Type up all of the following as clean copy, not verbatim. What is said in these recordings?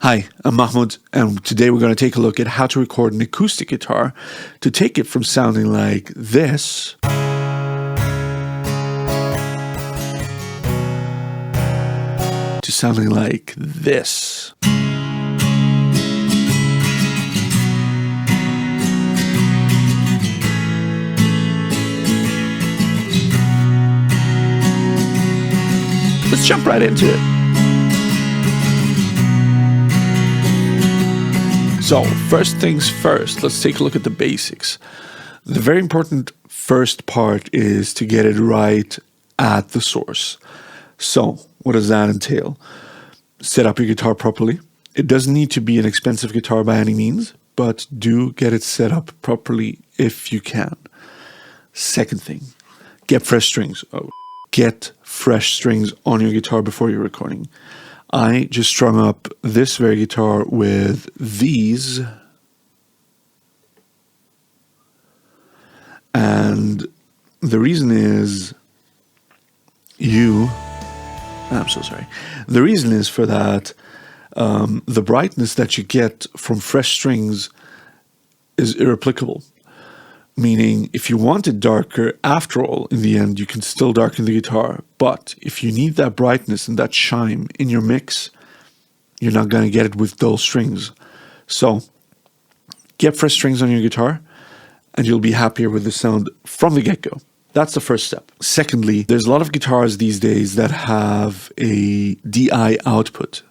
Hi, I'm Mahmoud, and today we're going to take a look at how to record an acoustic guitar to take it from sounding like this to sounding like this. Let's jump right into it. So, first things first, let's take a look at the basics. The very important first part is to get it right at the source. So, what does that entail? Set up your guitar properly. It doesn't need to be an expensive guitar by any means, but do get it set up properly if you can. Second thing, get fresh strings. Get fresh strings on your guitar before you're recording. I just strung up this very guitar with these, and the reason is I'm so sorry. The reason is for that the brightness that you get from fresh strings is irreplicable. Meaning, if you want it darker, after all, in the end, you can still darken the guitar. But if you need that brightness and that shine in your mix, you're not going to get it with dull strings. So, get fresh strings on your guitar, and you'll be happier with the sound from the get-go. That's the first step. Secondly, there's a lot of guitars these days that have a DI output.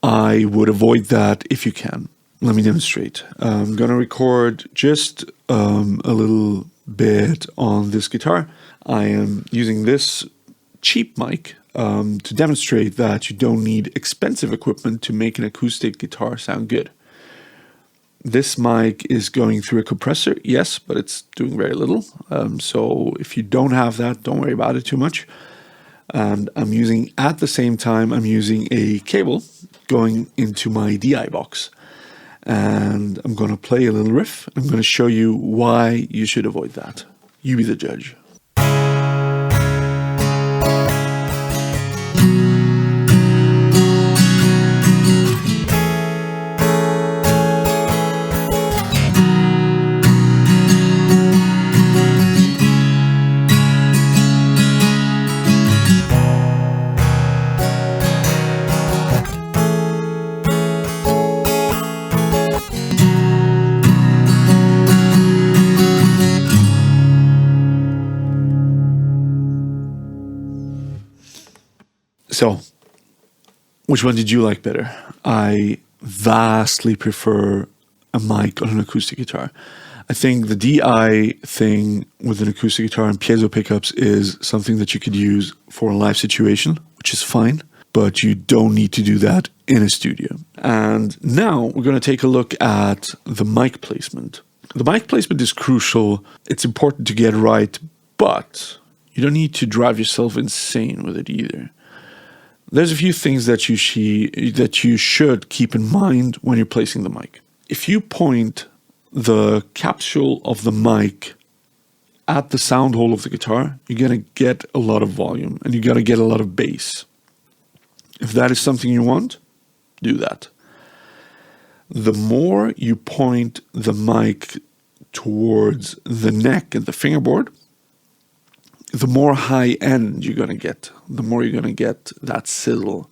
I would avoid that if you can. Let me demonstrate. I'm going to record just a little bit on this guitar. I am using this cheap mic to demonstrate that you don't need expensive equipment to make an acoustic guitar sound good. This mic is going through a compressor, yes, but it's doing very little. So if you don't have that, don't worry about it too much. And at the same time, I'm using a cable going into my DI box. And I'm going to play a little riff. I'm going to show you why you should avoid that. You be the judge. So, which one did you like better? I vastly prefer a mic on an acoustic guitar. I think the DI thing with an acoustic guitar and piezo pickups is something that you could use for a live situation, which is fine, but you don't need to do that in a studio. And now we're going to take a look at the mic placement. The mic placement is crucial. It's important to get right, but you don't need to drive yourself insane with it either. There's a few things that you should keep in mind when you're placing the mic. If you point the capsule of the mic at the sound hole of the guitar, you're going to get a lot of volume and you're going to get a lot of bass. If that is something you want, do that. The more you point the mic towards the neck and the fingerboard, the more high end you're going to get, the more you're going to get that sizzle.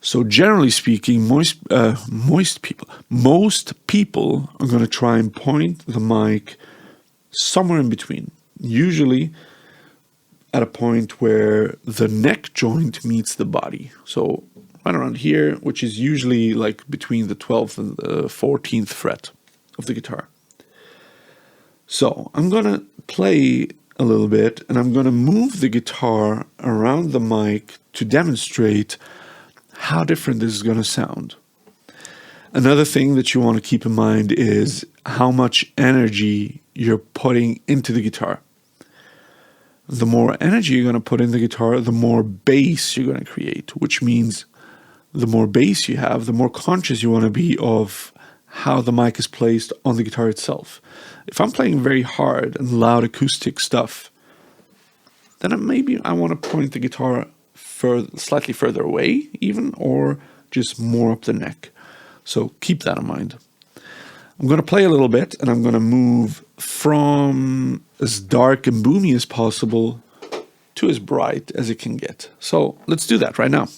So generally speaking, most people are going to try and point the mic somewhere in between, usually at a point where the neck joint meets the body. So right around here, which is usually like between the 12th and the 14th fret of the guitar. So I'm going to play a little bit, and I'm going to move the guitar around the mic to demonstrate how different this is going to sound. Another thing that you want to keep in mind is how much energy you're putting into the guitar. The more energy you're going to put in the guitar, the more bass you're going to create, which means the more bass you have, the more conscious you want to be of how the mic is placed on the guitar itself. If I'm playing very hard and loud acoustic stuff, then maybe I want to point the guitar slightly further away even, or just more up the neck. So keep that in mind. I'm going to play a little bit, and I'm going to move from as dark and boomy as possible to as bright as it can get. So let's do that right now.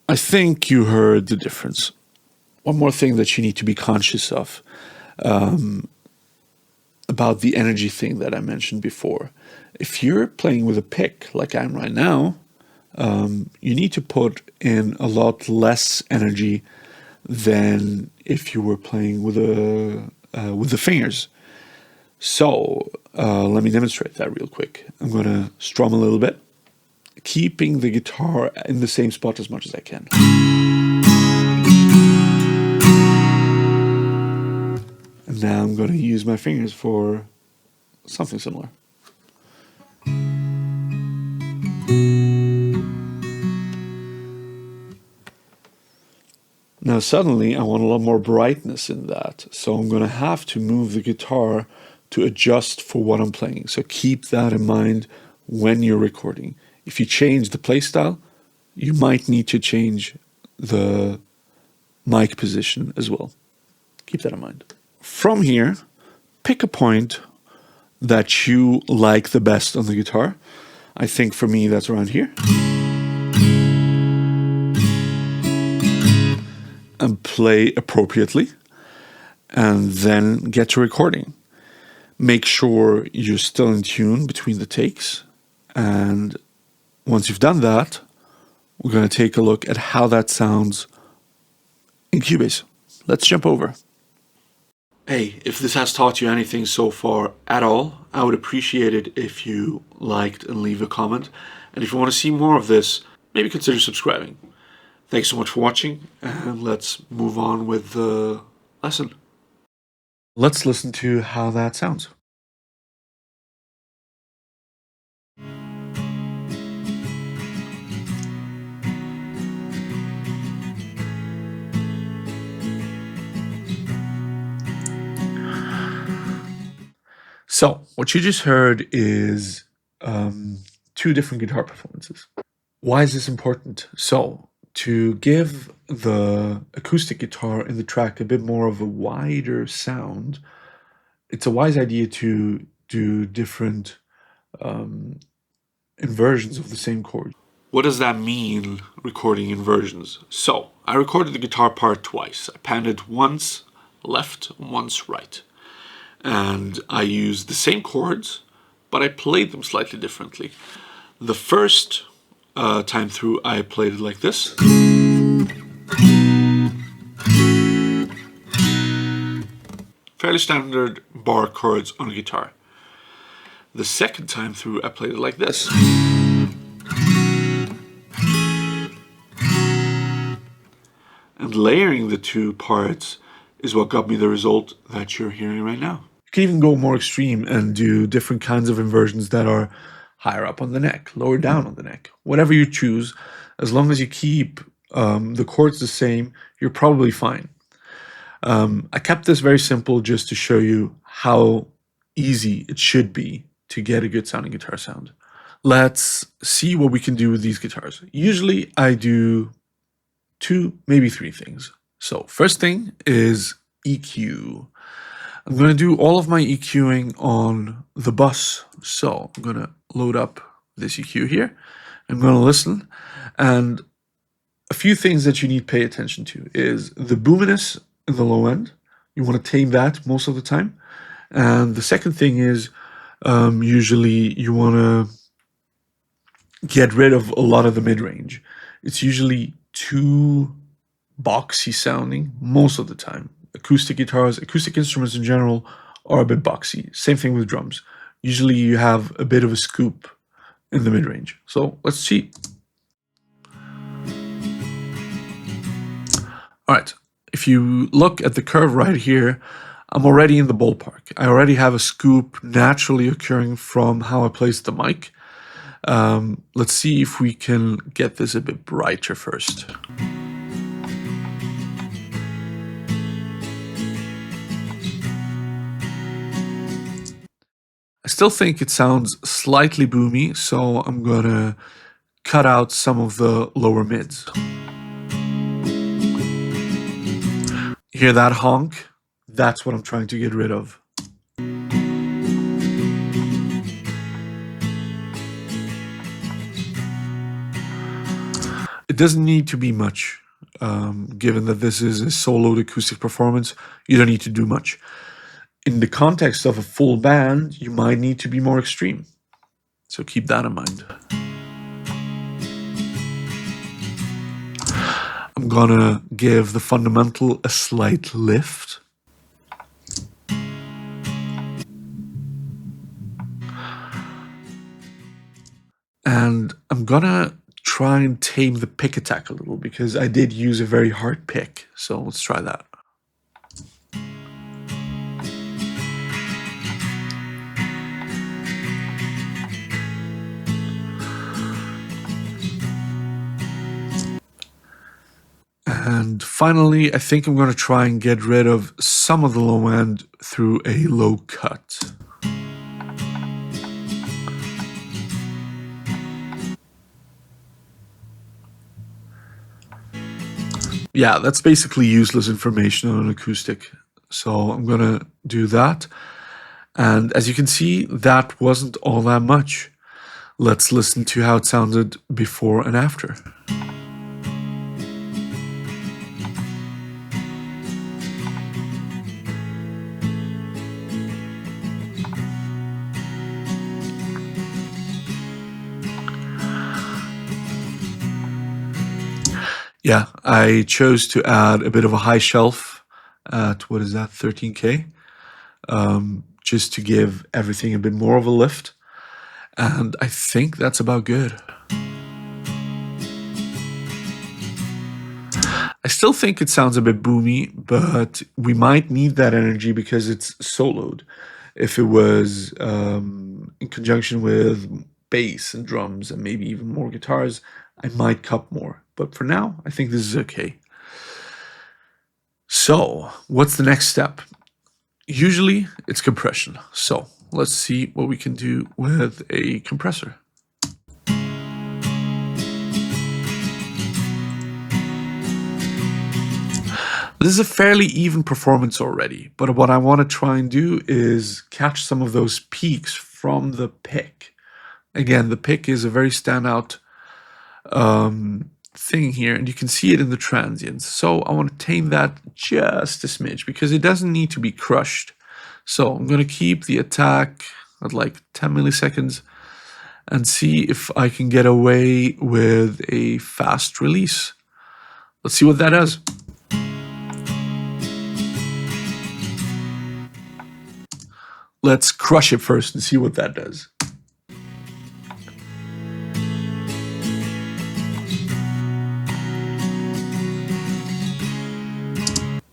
I think you heard the difference. One more thing that you need to be conscious of about the energy thing that I mentioned before. If you're playing with a pick like I am right now, you need to put in a lot less energy than if you were playing with the fingers. So let me demonstrate that real quick. I'm going to strum a little bit, keeping the guitar in the same spot as much as I can. And now I'm going to use my fingers for something similar. Now suddenly I want a lot more brightness in that, so I'm going to have to move the guitar to adjust for what I'm playing. So keep that in mind when you're recording. If you change the play style, you might need to change the mic position as well. Keep that in mind. From here, pick a point that you like the best on the guitar. I think for me that's around here. And play appropriately, and then get to recording. Make sure you're still in tune between the takes, and once you've done that, we're going to take a look at how that sounds in Cubase. Let's jump over. Hey, if this has taught you anything so far at all, I would appreciate it if you liked and leave a comment. And if you want to see more of this, maybe consider subscribing. Thanks so much for watching, and let's move on with the lesson. Let's listen to how that sounds. So, what you just heard is two different guitar performances. Why is this important? So, to give the acoustic guitar in the track a bit more of a wider sound, it's a wise idea to do different inversions of the same chord. What does that mean, recording inversions? So, I recorded the guitar part twice. I panned it once left, once right. And I used the same chords, but I played them slightly differently. The first time through, I played it like this. Fairly standard bar chords on a guitar. The second time through, I played it like this. And layering the two parts is what got me the result that you're hearing right now. You can even go more extreme and do different kinds of inversions that are higher up on the neck, lower down on the neck. Whatever you choose, as long as you keep the chords the same, you're probably fine. I kept this very simple just to show you how easy it should be to get a good sounding guitar sound. Let's see what we can do with these guitars. Usually I do 2, maybe 3 things. So first thing is EQ. I'm going to do all of my EQing on the bus. So I'm going to load up this EQ here. I'm going to listen, and a few things that you need to pay attention to is the boominess in the low end. You want to tame that most of the time. And the second thing is usually you want to get rid of a lot of the mid-range. It's usually too boxy sounding most of the time. Acoustic guitars, acoustic instruments in general are a bit boxy. Same thing with drums. Usually you have a bit of a scoop in the mid-range. So let's cheat. All right, if you look at the curve right here, I'm already in the ballpark. I already have a scoop naturally occurring from how I placed the mic. Let's see if we can get this a bit brighter first. I still think it sounds slightly boomy, so I'm gonna cut out some of the lower mids. Hear that honk? That's what I'm trying to get rid of. It doesn't need to be much. Given that this is a soloed acoustic performance, you don't need to do much. In the context of a full band, you might need to be more extreme. So keep that in mind. I'm gonna give the fundamental a slight lift. And I'm gonna try and tame the pick attack a little because I did use a very hard pick. So let's try that. And finally, I think I'm going to try and get rid of some of the low end through a low cut. Yeah, that's basically useless information on an acoustic. So I'm going to do that. And as you can see, that wasn't all that much. Let's listen to how it sounded before and after. Yeah, I chose to add a bit of a high shelf at, what is that, 13K, just to give everything a bit more of a lift. And I think that's about good. I still think it sounds a bit boomy, but we might need that energy because it's soloed. If it was in conjunction with bass and drums and maybe even more guitars, I might cut more. But for now, I think this is okay. So, what's the next step? Usually, it's compression. So, let's see what we can do with a compressor. This is a fairly even performance already, but what I want to try and do is catch some of those peaks from the pick. Again, the pick is a very standout thing here, and you can see it in the transients. So I want to tame that just a smidge because it doesn't need to be crushed. So I'm going to keep the attack at like 10 milliseconds and see if I can get away with a fast release. Let's see what that does. Let's crush it first and see what that does.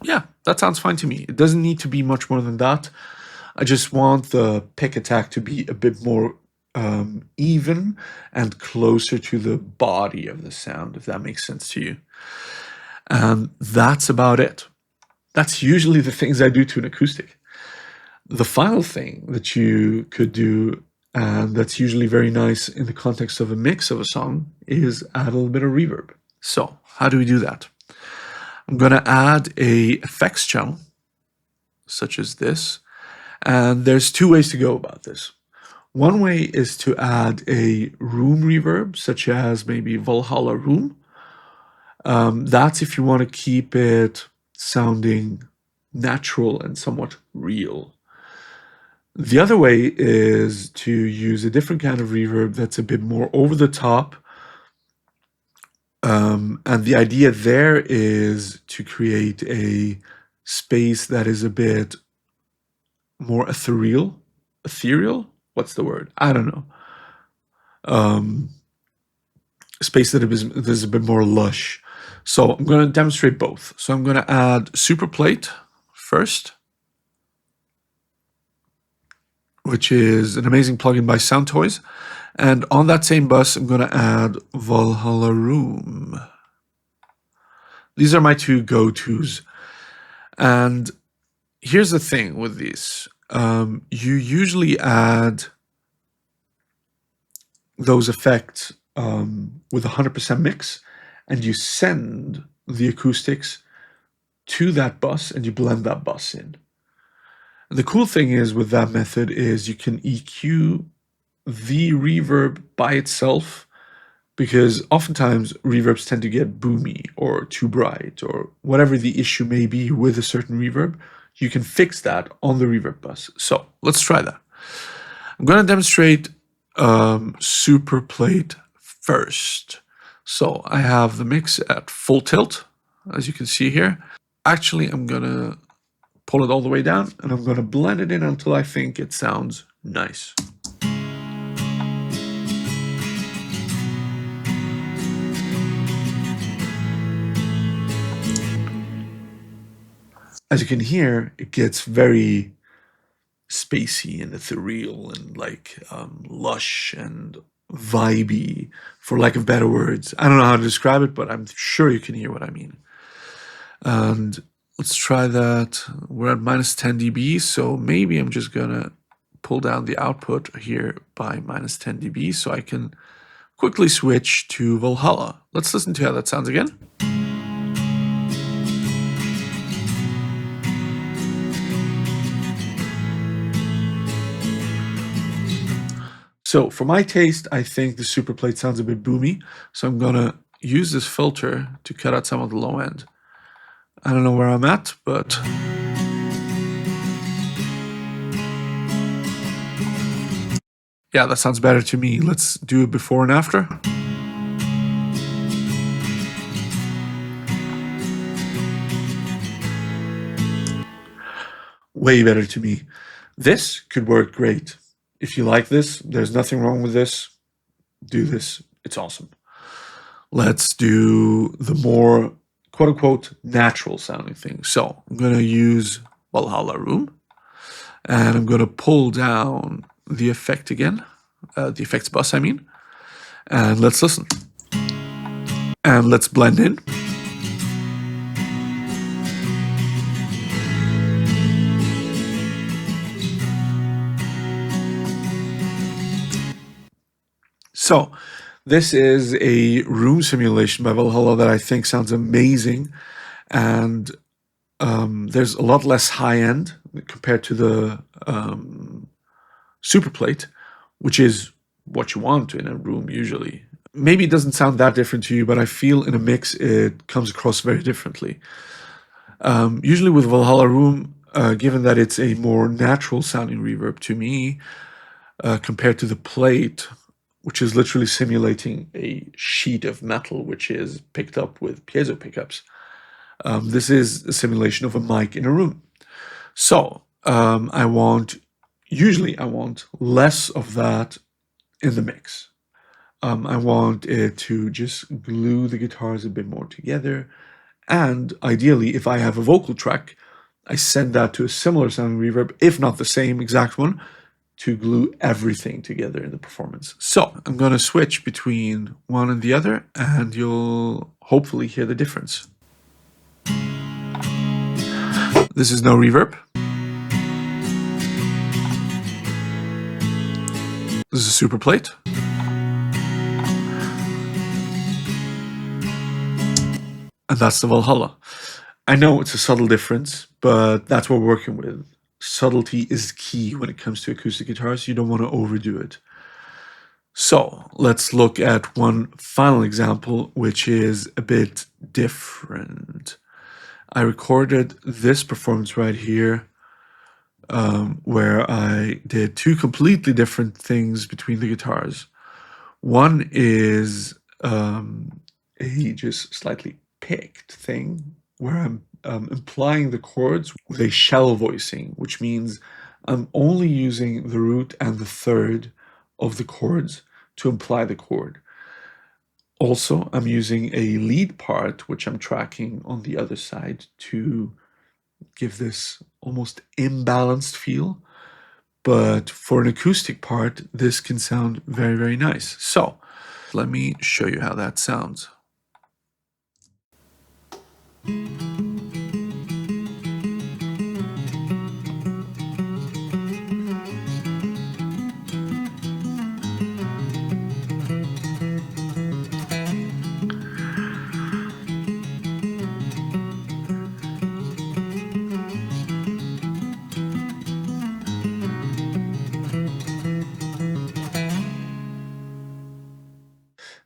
Yeah, that sounds fine to me. It doesn't need to be much more than that. I just want the pick attack to be a bit more even and closer to the body of the sound, if that makes sense to you. And that's about it. That's usually the things I do to an acoustic. The final thing that you could do, and that's usually very nice in the context of a mix of a song, is add a little bit of reverb. So how do we do that? I'm going to add a effects channel, such as this. And there's two ways to go about this. One way is to add a room reverb, such as maybe Valhalla Room. That's if you want to keep it sounding natural and somewhat real. The other way is to use a different kind of reverb that's a bit more over the top. And the idea there is to create a space that is a bit more ethereal, what's the word? I don't know. Space that is a bit more lush. So I'm going to demonstrate both. So I'm going to add Superplate first, which is an amazing plugin by Soundtoys. And on that same bus, I'm going to add Valhalla Room. These are my two go-tos. And here's the thing with these. You usually add those effects with 100% mix, and you send the acoustics to that bus and you blend that bus in. And the cool thing is with that method is you can EQ the reverb by itself, because oftentimes reverbs tend to get boomy or too bright or whatever the issue may be with a certain reverb. You can fix that on the reverb bus. So let's try that. I'm going to demonstrate Superplate first. So I have the mix at full tilt, as you can see here. Actually, I'm going to pull it all the way down and I'm going to blend it in until I think it sounds nice. As you can hear, it gets very spacey and ethereal and like lush and vibey, for lack of better words. I don't know how to describe it, but I'm sure you can hear what I mean. And let's try that. We're at minus 10 dB, so maybe I'm just gonna pull down the output here by minus 10 dB so I can quickly switch to Valhalla. Let's listen to how that sounds again. So for my taste, I think the Superplate sounds a bit boomy, so I'm gonna use this filter to cut out some of the low end. I don't know where I'm at, but yeah, that sounds better to me. Let's do it before and after. Way better to me. This could work great. If you like this, there's nothing wrong with this. Do this. It's awesome. Let's do the more quote unquote natural sounding thing. So I'm going to use Valhalla Room and I'm going to pull down the effect again, the effects bus, I mean, and let's listen. And let's blend in. So this is a room simulation by Valhalla that I think sounds amazing. And there's a lot less high end compared to the Superplate, which is what you want in a room usually. Maybe it doesn't sound that different to you, but I feel in a mix it comes across very differently. Usually with Valhalla Room, given that it's a more natural sounding reverb to me, compared to the plate, which is literally simulating a sheet of metal which is picked up with piezo pickups. This is a simulation of a mic in a room. So usually I want less of that in the mix. I want it to just glue the guitars a bit more together. And ideally, if I have a vocal track, I send that to a similar sounding reverb, if not the same exact one, to glue everything together in the performance. So I'm going to switch between one and the other, and you'll hopefully hear the difference. This is no reverb. This is a Superplate. And that's the Valhalla. I know it's a subtle difference, but that's what we're working with. Subtlety is key when it comes to acoustic guitars. You don't want to overdo it. So let's look at one final example, which is a bit different. I recorded this performance right here, where I did two completely different things between the guitars. One is a just slightly picked thing where I'm implying the chords with a shell voicing, which means I'm only using the root and the third of the chords to imply the chord. Also, I'm using a lead part, which I'm tracking on the other side to give this almost imbalanced feel. But for an acoustic part, this can sound very, very nice. So let me show you how that sounds.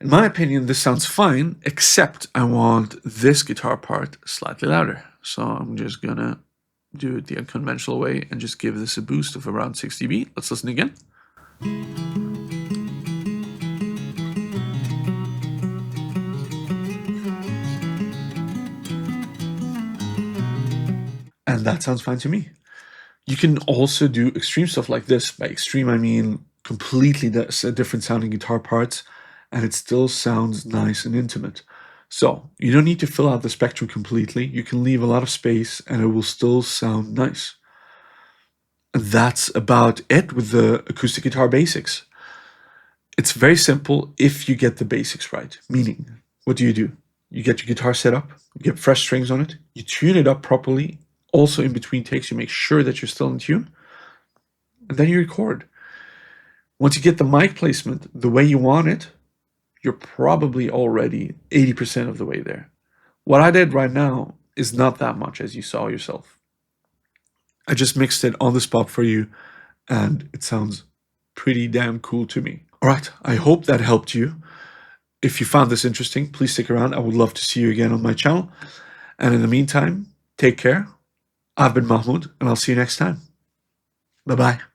In my opinion, this sounds fine, except I want this guitar part slightly louder. So I'm just gonna do it the unconventional way and just give this a boost of around 60 dB. Let's listen again. And that sounds fine to me. You can also do extreme stuff like this. By extreme, I mean completely different sounding guitar parts, and it still sounds nice and intimate. So you don't need to fill out the spectrum completely. You can leave a lot of space and it will still sound nice. And that's about it with the acoustic guitar basics. It's very simple if you get the basics right. Meaning, what do? You get your guitar set up, you get fresh strings on it, you tune it up properly. Also, in between takes, you make sure that you're still in tune, and then you record. Once you get the mic placement the way you want it, you're probably already 80% of the way there. What I did right now is not that much, as you saw yourself. I just mixed it on the spot for you, and it sounds pretty damn cool to me. All right, I hope that helped you. If you found this interesting, please stick around. I would love to see you again on my channel. And in the meantime, take care. I've been Mahmoud, and I'll see you next time. Bye-bye.